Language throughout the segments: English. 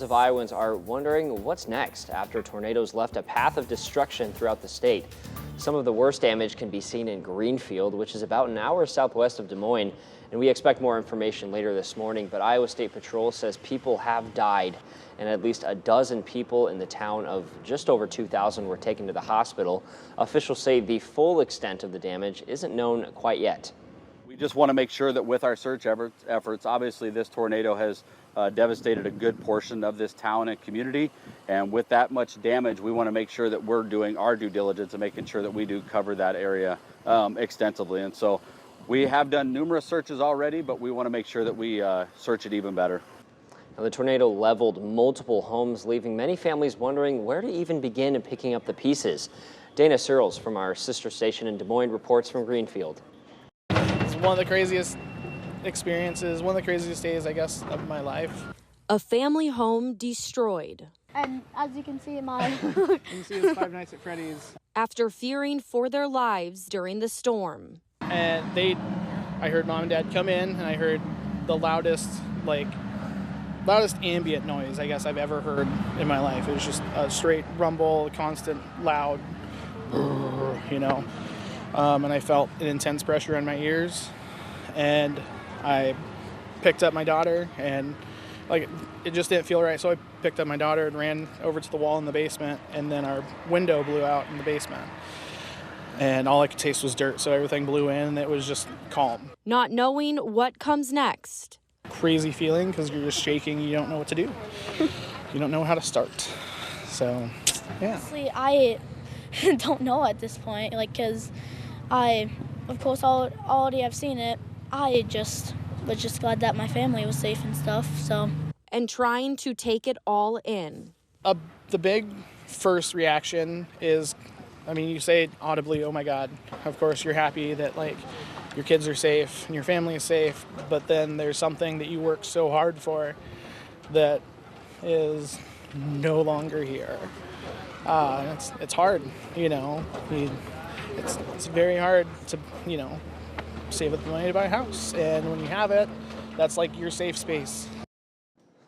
Of Iowans are wondering what's next after tornadoes left a path of destruction throughout the state. Some of the worst damage can be seen in Greenfield, which is about an hour southwest of Des Moines, and we expect more information later this morning. But Iowa State Patrol says people have died, and at least a dozen people in the town of just over 2,000 were taken to the hospital. Officials say the full extent of the damage isn't known quite yet. We just want to make sure that with our search efforts, obviously this tornado has devastated a good portion of this town and community. And with that much damage, we want to make sure that we're doing our due diligence and making sure that we do cover that area extensively. And so we have done numerous searches already, but we want to make sure that we search it even better. Now, the tornado leveled multiple homes, leaving many families wondering where to even begin in picking up the pieces. Dana Searles from our sister station in Des Moines reports from Greenfield. One of the craziest experiences, one of the craziest days, I guess, of my life. A family home destroyed. And as you can see in my... You can see it's Five Nights at Freddy's. After fearing for their lives during the storm. And I heard mom and dad come in, and I heard the loudest ambient noise I guess I've ever heard in my life. It was just a straight rumble, constant loud, you know. And I felt an intense pressure on my ears, and I picked up my daughter, and it just didn't feel right. So I picked up my daughter and ran over to the wall in the basement, and then our window blew out in the basement. And all I could taste was dirt, so everything blew in, and it was just calm. Not knowing what comes next. Crazy feeling, because you're just shaking, you don't know what to do. You don't know how to start. So, yeah. Honestly, I don't know at this point, because I, of course, already have seen it. I just was just glad that my family was safe and stuff, so. And trying to take it all in. The big first reaction is, you say audibly, oh my God. Of course, you're happy that, your kids are safe and your family is safe, but then there's something that you worked so hard for that is no longer here. It's hard, It's very hard to, save up the money to buy a house. And when you have it, that's like your safe space.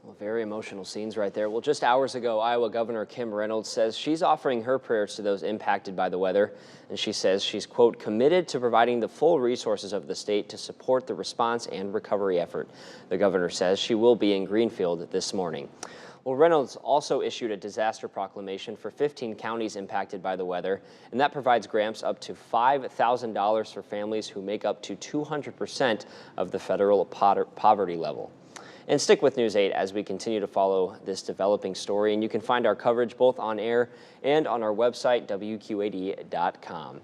Well, very emotional scenes right there. Well, just hours ago, Iowa Governor Kim Reynolds says she's offering her prayers to those impacted by the weather. And she says she's, quote, committed to providing the full resources of the state to support the response and recovery effort. The governor says she will be in Greenfield this morning. Well, Reynolds also issued a disaster proclamation for 15 counties impacted by the weather, and that provides grants up to $5,000 for families who make up to 200% of the federal poverty level. And stick with News 8 as we continue to follow this developing story, and you can find our coverage both on air and on our website, WQAD.com.